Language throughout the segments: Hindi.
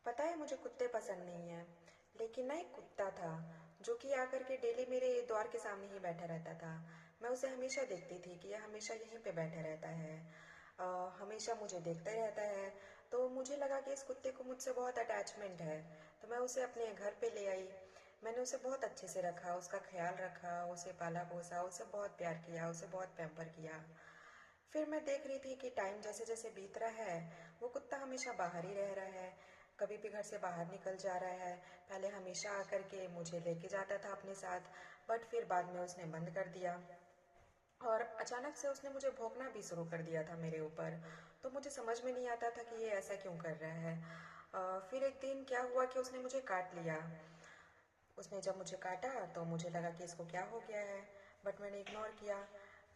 पता है मुझे कुत्ते पसंद नहीं है। लेकिन ना एक कुत्ता था जो कि आकर के डेली मेरे द्वार के सामने ही बैठा रहता था। मैं उसे हमेशा देखती थी कि यह हमेशा यहीं पे बैठा रहता है। हमेशा मुझे देखता ही रहता है। तो मुझे लगा कि इस कुत्ते को मुझसे बहुत अटैचमेंट है। तो मैं उसे अपने घर पे ले आई। मैंने उसे बहुत अच्छे से रखा, उसका ख्याल रखा, उसे पाला पोसा, उसे बहुत प्यार किया, उसे बहुत पैम्पर किया। फिर मैं देख रही थी कि टाइम जैसे जैसे बीत रहा है, वो कुत्ता हमेशा बाहर ही रह रहा है, कभी भी घर से बाहर निकल जा रहा है। पहले हमेशा आकर के मुझे लेके जाता था अपने साथ, बट फिर बाद में उसने बंद कर दिया। और अचानक से उसने मुझे भौंकना भी शुरू कर दिया था मेरे ऊपर। तो मुझे समझ में नहीं आता था कि ये ऐसा क्यों कर रहा है। फिर एक दिन क्या हुआ कि उसने मुझे काट लिया। उसने जब मुझे काटा तो मुझे लगा कि इसको क्या हो गया है, बट मैंने इग्नोर किया।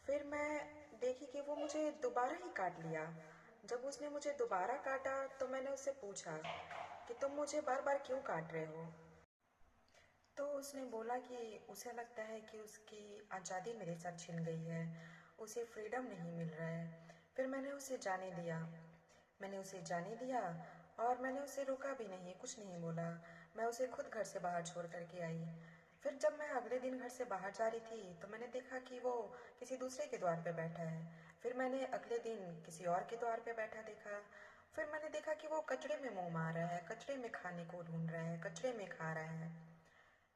फिर मैं देखी कि वो मुझे दोबारा ही काट लिया। जब उसने मुझे दोबारा काटा तो मैंने उससे पूछा कि तुम मुझे बार बार क्यों काट रहे हो। तो उसने बोला कि उसे लगता है कि उसकी आज़ादी मेरे साथ छिन गई है, उसे फ्रीडम नहीं मिल रहा है। फिर मैंने उसे जाने दिया और मैंने उसे रोका भी नहीं, कुछ नहीं बोला। मैं उसे खुद घर से बाहर छोड़ करके आई। फिर जब मैं अगले दिन घर से बाहर जा रही थी तो मैंने देखा कि वो किसी दूसरे के द्वार पे बैठा है। फिर मैंने अगले दिन किसी और के द्वार पे बैठा देखा। फिर मैंने देखा कि वो कचड़े में मुंह मार रहा है, कचड़े में खाने को ढूंढ रहा है, कचड़े में खा रहा है।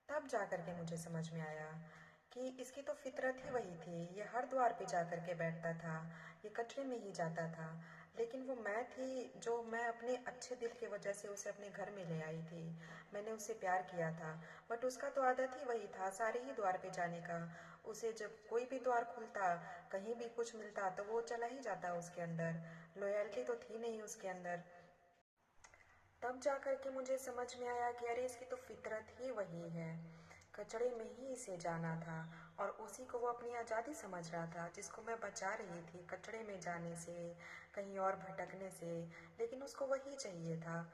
तब जाकर के मुझे समझ में आया कि इसकी तो फितरत ही वही थी। ये हर द्वार पे जाकर के बैठता था, ये कचरे में ही जाता था। लेकिन वो मैं थी जो मैं अपने अच्छे दिल की वजह से उसे अपने घर में ले आई थी। मैंने उससे प्यार किया था। बट उसका तो आदत ही वही था, सारे ही द्वार पे जाने का। उसे जब कोई भी द्वार खुलता, कहीं भी कुछ मिलता तो वो चला ही जाता उसके अंदर। लॉयल्टी तो थी नहीं उसके अंदर। तब जाकर के मुझे समझ में आया कि अरे इसकी तो फितरत ही वही है, कचड़े में ही इसे जाना था। और उसी को वो अपनी आज़ादी समझ रहा था, जिसको मैं बचा रही थी कचड़े में जाने से, कहीं और भटकने से। लेकिन उसको वही चाहिए था।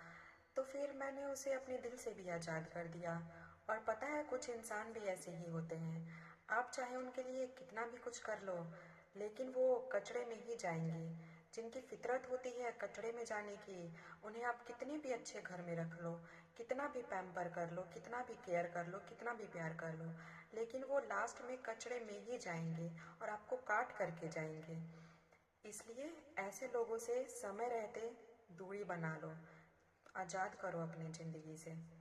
तो फिर मैंने उसे अपने दिल से भी आज़ाद कर दिया। और पता है कुछ इंसान भी ऐसे ही होते हैं, आप चाहे उनके लिए कितना भी कुछ कर लो, लेकिन वो कचड़े में ही जाएंगे। जिनकी फितरत होती है कचड़े में जाने की, उन्हें आप कितने भी अच्छे घर में रख लो, कितना भी पैम्पर कर लो, कितना भी केयर कर लो, कितना भी प्यार कर लो, लेकिन वो लास्ट में कचड़े में ही जाएंगे और आपको काट करके जाएंगे। इसलिए ऐसे लोगों से समय रहते दूरी बना लो, आज़ाद करो अपनी ज़िंदगी से।